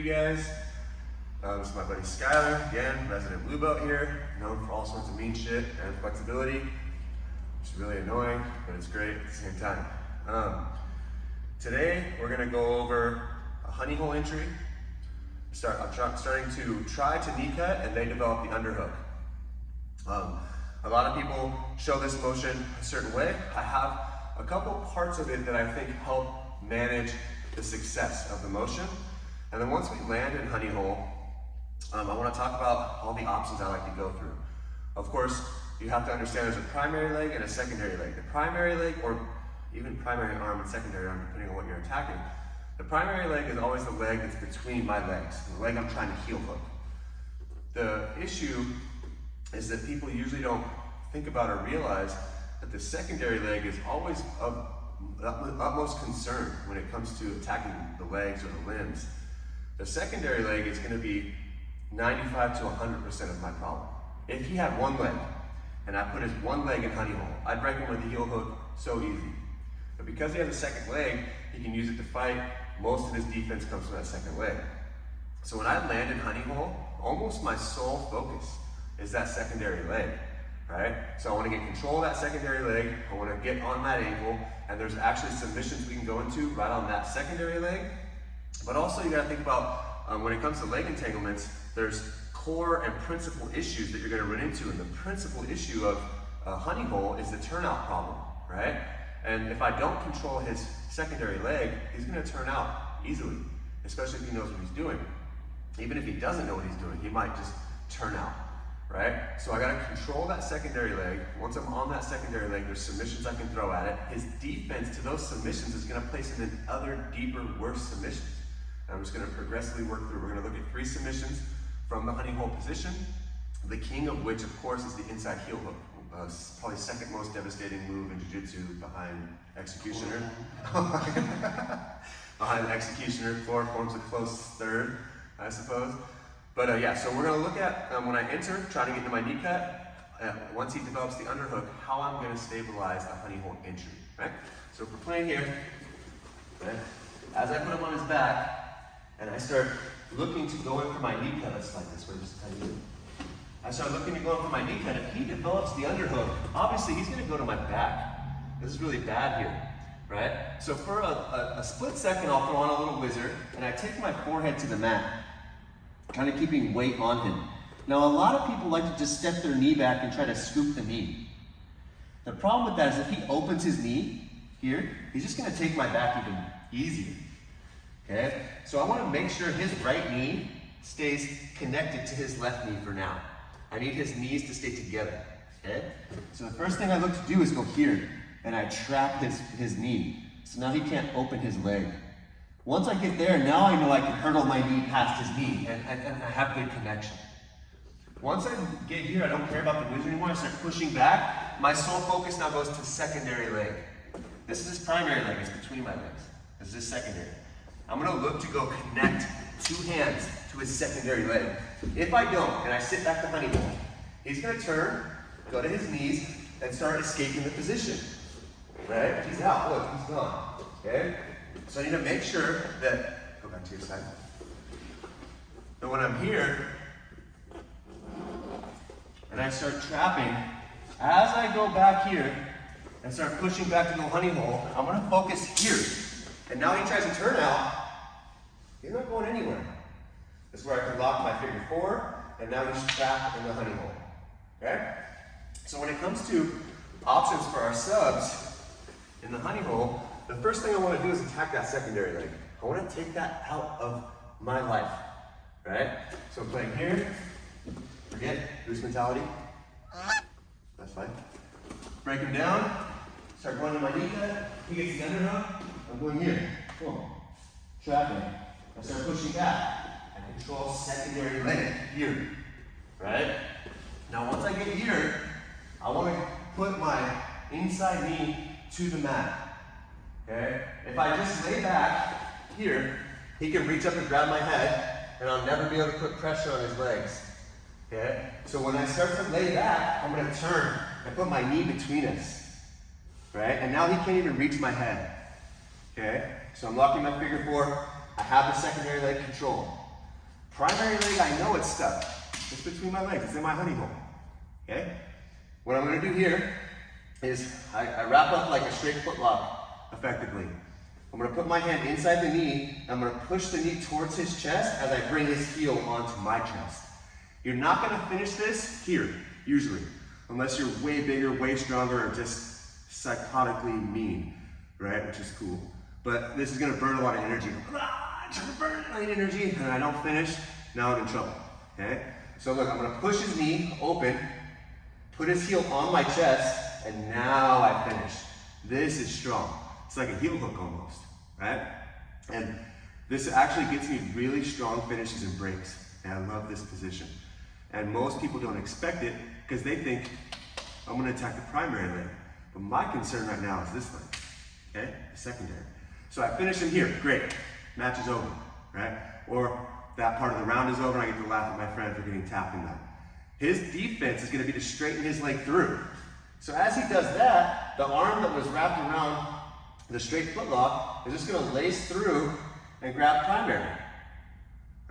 guys. This is my buddy Skyler, again, resident blue belt here, known for all sorts of mean shit and flexibility. It's really annoying, but it's great at the same time. Today, we're gonna go over a honey hole entry. I'm starting to try to knee cut, and they develop the underhook. A lot of people show this motion a certain way. I have a couple parts of it that I think help manage the success of the motion. And then once we land in honey hole, I want to talk about all the options I like to go through. Of course, you have to understand there's a primary leg and a secondary leg. The primary leg, or even primary arm and secondary arm, depending on what you're attacking, the primary leg is always the leg that's between my legs, the leg I'm trying to heel hook. The issue is that people usually don't think about or realize that the secondary leg is always of utmost concern when it comes to attacking the legs or the limbs. The secondary leg is going to be 95 to 100% of my problem. If he had one leg, and I put his one leg in honey hole, I'd break him with a heel hook so easy. But because he has a second leg, he can use it to fight. Most of his defense comes from that second leg. So when I land in honey hole, almost my sole focus is that secondary leg, right? So I want to get control of that secondary leg, I want to get on that ankle, and there's actually submissions we can go into right on that secondary leg. But also you got to think about, when it comes to leg entanglements, there's core and principal issues that you're going to run into, and the principal issue of honey hole is the turnout problem, right? And if I don't control his secondary leg, he's going to turn out easily, especially if he knows what he's doing. Even if he doesn't know what he's doing, he might just turn out, right? So I got to control that secondary leg. Once I'm on that secondary leg, there's submissions I can throw at it. His defense to those submissions is going to place him in other deeper, worse submissions. And I'm just going to progressively work through. We're going to look at 3 submissions from the honey hole position, the king of which, of course, is the inside heel hook. Probably second most devastating move in Jiu-Jitsu behind executioner. Behind executioner, floor forms a close third, I suppose. But yeah, so we're going to look at, when I enter, trying to get into my knee cut, once he develops the underhook, how I'm going to stabilize the honey hole entry, right? So if we're playing here, right, as I put him on his back, and I start looking to go in for my knee cut, let's like this way, just a tiny bit. I start looking to go in for my knee cut. If he develops the underhook, obviously he's going to go to my back. This is really bad here, right? So for a split second, I'll throw on a little whizzer, and I take my forehead to the mat, kind of keeping weight on him. Now, a lot of people like to just step their knee back and try to scoop the knee. The problem with that is if he opens his knee here, he's just going to take my back even easier. Okay? So I want to make sure his right knee stays connected to his left knee for now. I need his knees to stay together. Okay? So the first thing I look to do is go here, and I trap his knee. So now he can't open his leg. Once I get there, now I know I can hurdle my knee past his knee, and I have good connection. Once I get here, I don't care about the whizzer anymore. I start pushing back. My sole focus now goes to secondary leg. This is his primary leg. It's between my legs. This is his secondary. I'm going to look to go connect 2 hands to his secondary leg. If I don't, and I sit back to honey hole, he's going to turn, go to his knees, and start escaping the position. Right? He's out. Look, he's gone. Okay? So I need to make sure that, go back to your side. But when I'm here, and I start trapping, as I go back here, and start pushing back to the honey hole, I'm going to focus here. And now he tries to turn out, he's not going anywhere. This is where I can lock my figure 4, and now he's trapped in the honey hole. Okay? So when it comes to options for our subs in the honey hole, the first thing I want to do is attack that secondary leg. I want to take that out of my life. Right? So I'm playing here, forget, goose mentality. That's fine. Break him down, start going to my knee cut, he gets the underhook. I'm going here, boom, trapping. I start pushing back. I control secondary leg here, right? Now once I get here, I want to put my inside knee to the mat, okay? If I just lay back here, he can reach up and grab my head, and I'll never be able to put pressure on his legs, okay? So when I start to lay back, I'm going to turn and put my knee between us, right? And now he can't even reach my head. Okay, so I'm locking my figure 4. I have the secondary leg control. Primary leg, I know it's stuck. It's between my legs, it's in my honey hole, okay? What I'm gonna do here is I wrap up like a straight foot lock, effectively. I'm gonna put my hand inside the knee, I'm gonna push the knee towards his chest as I bring his heel onto my chest. You're not gonna finish this here, usually, unless you're way bigger, way stronger, or just psychotically mean, right? Which is cool. But this is gonna burn a lot of energy. I'm trying to burn my energy, and I don't finish, now I'm in trouble, okay? So look, I'm gonna push his knee open, put his heel on my chest, and now I finish. This is strong. It's like a heel hook almost, right? And this actually gets me really strong finishes and breaks, and I love this position. And most people don't expect it because they think, I'm gonna attack the primary leg. But my concern right now is this leg, okay? The secondary. So I finish him here, great. Match is over, right? Or that part of the round is over and I get to laugh at my friend for getting tapped in that. His defense is gonna be to straighten his leg through. So as he does that, the arm that was wrapped around the straight foot lock is just gonna lace through and grab primary.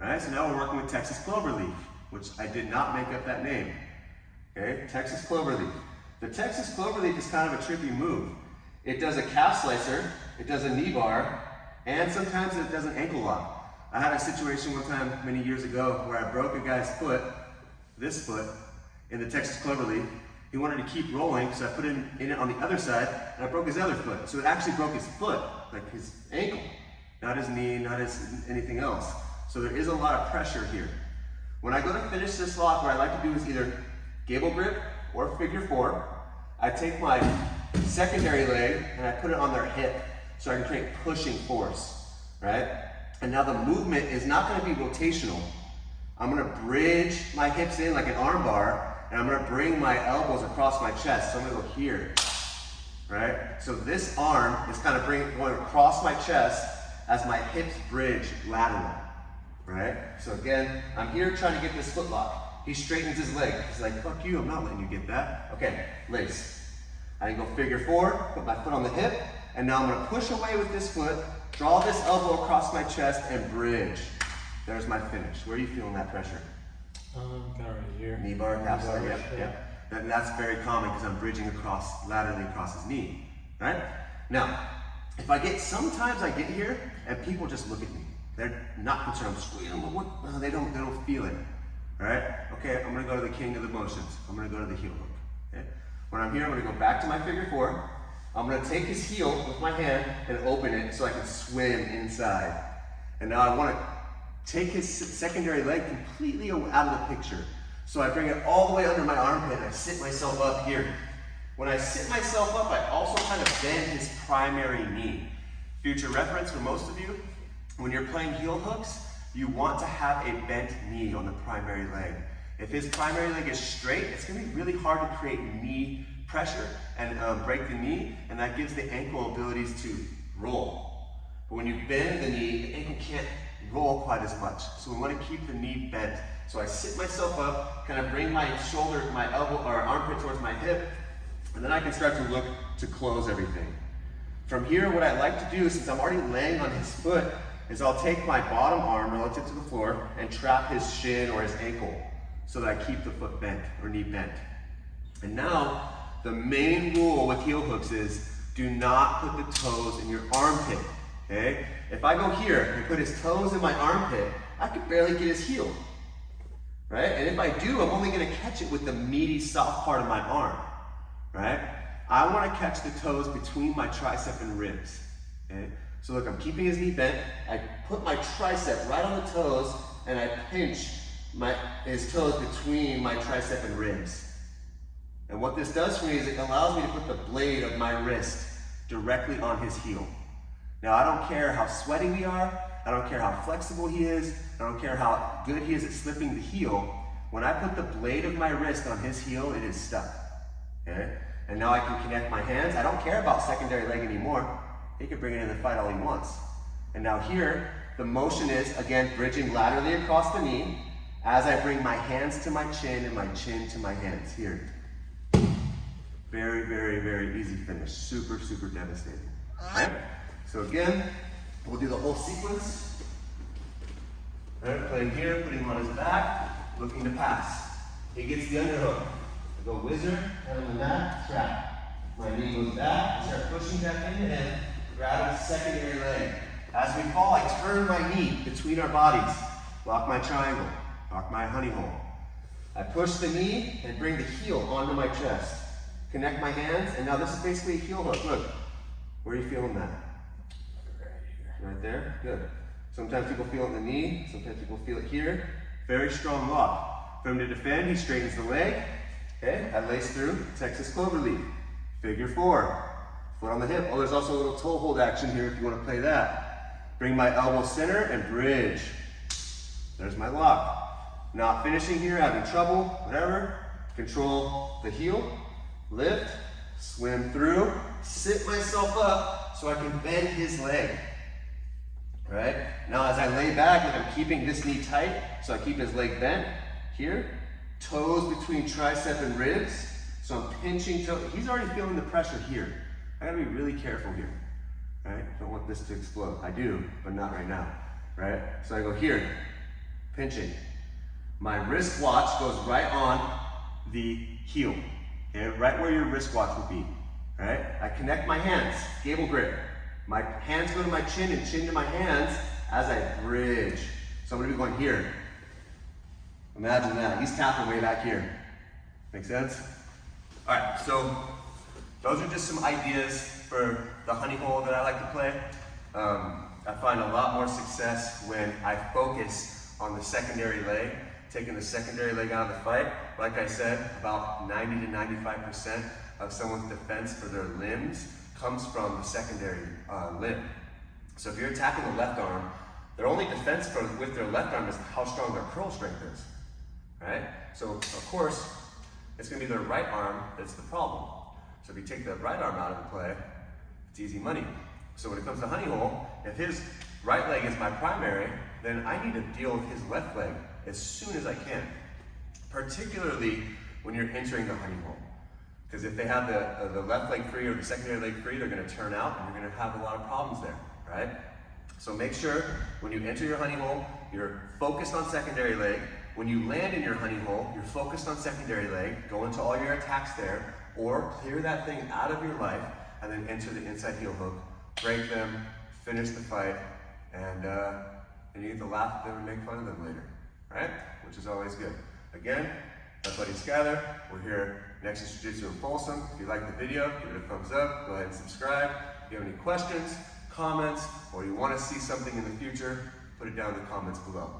All right, so now we're working with Texas cloverleaf, which I did not make up that name. Okay, Texas cloverleaf. The Texas cloverleaf is kind of a trippy move. It does a calf slicer, it does a knee bar, and sometimes it does an ankle lock. I had a situation one time many years ago where I broke a guy's foot, this foot, in the Texas cloverleaf. He wanted to keep rolling, so I put him in it on the other side, and I broke his other foot. So it actually broke his foot, like his ankle, not his knee, not his anything else. So there is a lot of pressure here. When I go to finish this lock, what I like to do is either gable grip or figure four. I take my secondary leg and I put it on their hip so I can create pushing force, right? And now the movement is not gonna be rotational. I'm gonna bridge my hips in like an arm bar, and I'm gonna bring my elbows across my chest. So I'm gonna go here, right? So this arm is kind of going across my chest as my hips bridge laterally, right? So again, I'm here trying to get this foot lock. He straightens his leg. He's like, fuck you, I'm not letting you get that. Okay, lace. I can go figure four, put my foot on the hip, and now I'm gonna push away with this foot, draw this elbow across my chest, and bridge. There's my finish. Where are you feeling that pressure? Kind of right here. Knee bar, calf slicer, yep. And that's very common because I'm bridging across, laterally across his knee, right? Now, if I get, sometimes I get here and people just look at me. They're not concerned, I'm squeezing, but they don't feel it, all right? Okay, I'm gonna go to the king of the motions. I'm gonna go to the heel hook, okay? When I'm here, I'm gonna go back to my figure four. I'm gonna take his heel with my hand and open it so I can swim inside. And now I wanna take his secondary leg completely out of the picture. So I bring it all the way under my armpit and I sit myself up here. When I sit myself up, I also kind of bend his primary knee. Future reference for most of you, when you're playing heel hooks, you want to have a bent knee on the primary leg. If his primary leg is straight, it's gonna be really hard to create knee pressure and break the knee, and that gives the ankle abilities to roll. But when you bend the knee, the ankle can't roll quite as much. So we want to keep the knee bent. So I sit myself up, kind of bring my shoulder, my elbow or armpit towards my hip, and then I can start to look to close everything. From here, what I like to do, since I'm already laying on his foot, is I'll take my bottom arm relative to the floor and trap his shin or his ankle so that I keep the foot bent or knee bent. And now, the main rule with heel hooks is do not put the toes in your armpit, okay? If I go here and put his toes in my armpit, I could barely get his heel, right? And if I do, I'm only gonna catch it with the meaty, soft part of my arm, right? I wanna catch the toes between my tricep and ribs, okay? So look, I'm keeping his knee bent. I put my tricep right on the toes and I pinch his toes between my tricep and ribs. And what this does for me is it allows me to put the blade of my wrist directly on his heel. Now, I don't care how sweaty we are, I don't care how flexible he is, I don't care how good he is at slipping the heel. When I put the blade of my wrist on his heel, it is stuck, okay? And now I can connect my hands. I don't care about secondary leg anymore. He can bring it in the fight all he wants. And now here, the motion is, again, bridging laterally across the knee as I bring my hands to my chin and my chin to my hands, here. Very, very, very easy finish. Super, super devastating. All right? So again, we'll do the whole sequence. Right, playing here, putting him on his back, looking to pass. He gets the underhook. I go whizzer, head on the mat, trap. My knee goes back, I start pushing back into him, grab his secondary leg. As we fall, I turn my knee between our bodies, lock my triangle, lock my honey hole. I push the knee and bring the heel onto my chest. Connect my hands, and now this is basically a heel hook. Look, where are you feeling that? Right there, good. Sometimes people feel it in the knee, sometimes people feel it here. Very strong lock. For him to defend, he straightens the leg. Okay, I lace through, Texas cloverleaf. Figure 4, foot on the hip. Oh, there's also a little toe hold action here if you want to play that. Bring my elbow center and bridge. There's my lock. Not finishing here, having trouble, whatever. Control the heel, lift, swim through, sit myself up so I can bend his leg. Right? Now as I lay back, like I'm keeping this knee tight, so I keep his leg bent here. Toes between tricep and ribs. So I'm pinching toe. He's already feeling the pressure here. I gotta be really careful here. Right? Don't want this to explode. I do, but not right now. Right? So I go here, pinching. My wristwatch goes right on the heel. Okay? Right where your wristwatch would be. Right? I connect my hands, gable grip. My hands go to my chin and chin to my hands as I bridge. So I'm gonna be going here. Imagine that. He's tapping way back here. Make sense? All right, so those are just some ideas for the honey hole that I like to play. I find a lot more success when I focus on the secondary leg, taking the secondary leg out of the fight. Like I said, about 90 to 95% of someone's defense for their limbs comes from the secondary limb. So if you're attacking the left arm, their only defense with their left arm is how strong their curl strength is, right? So of course, it's gonna be their right arm that's the problem. So if you take the right arm out of the play, it's easy money. So when it comes to honey hole, if his right leg is my primary, then I need to deal with his left leg as soon as I can, particularly when you're entering the honey hole. Because if they have the left leg free or the secondary leg free, they're going to turn out and you're going to have a lot of problems there, right? So make sure when you enter your honey hole, you're focused on secondary leg. When you land in your honey hole, you're focused on secondary leg, go into all your attacks there, or clear that thing out of your life and then enter the inside heel hook, break them, finish the fight, and you get to laugh at them and make fun of them later, right? Which is always good. Again, my buddy Skyler, we're here Nexus Jiu-Jitsu in Folsom. If you like the video, give it a thumbs up, go ahead and subscribe. If you have any questions, comments, or you want to see something in the future, put it down in the comments below.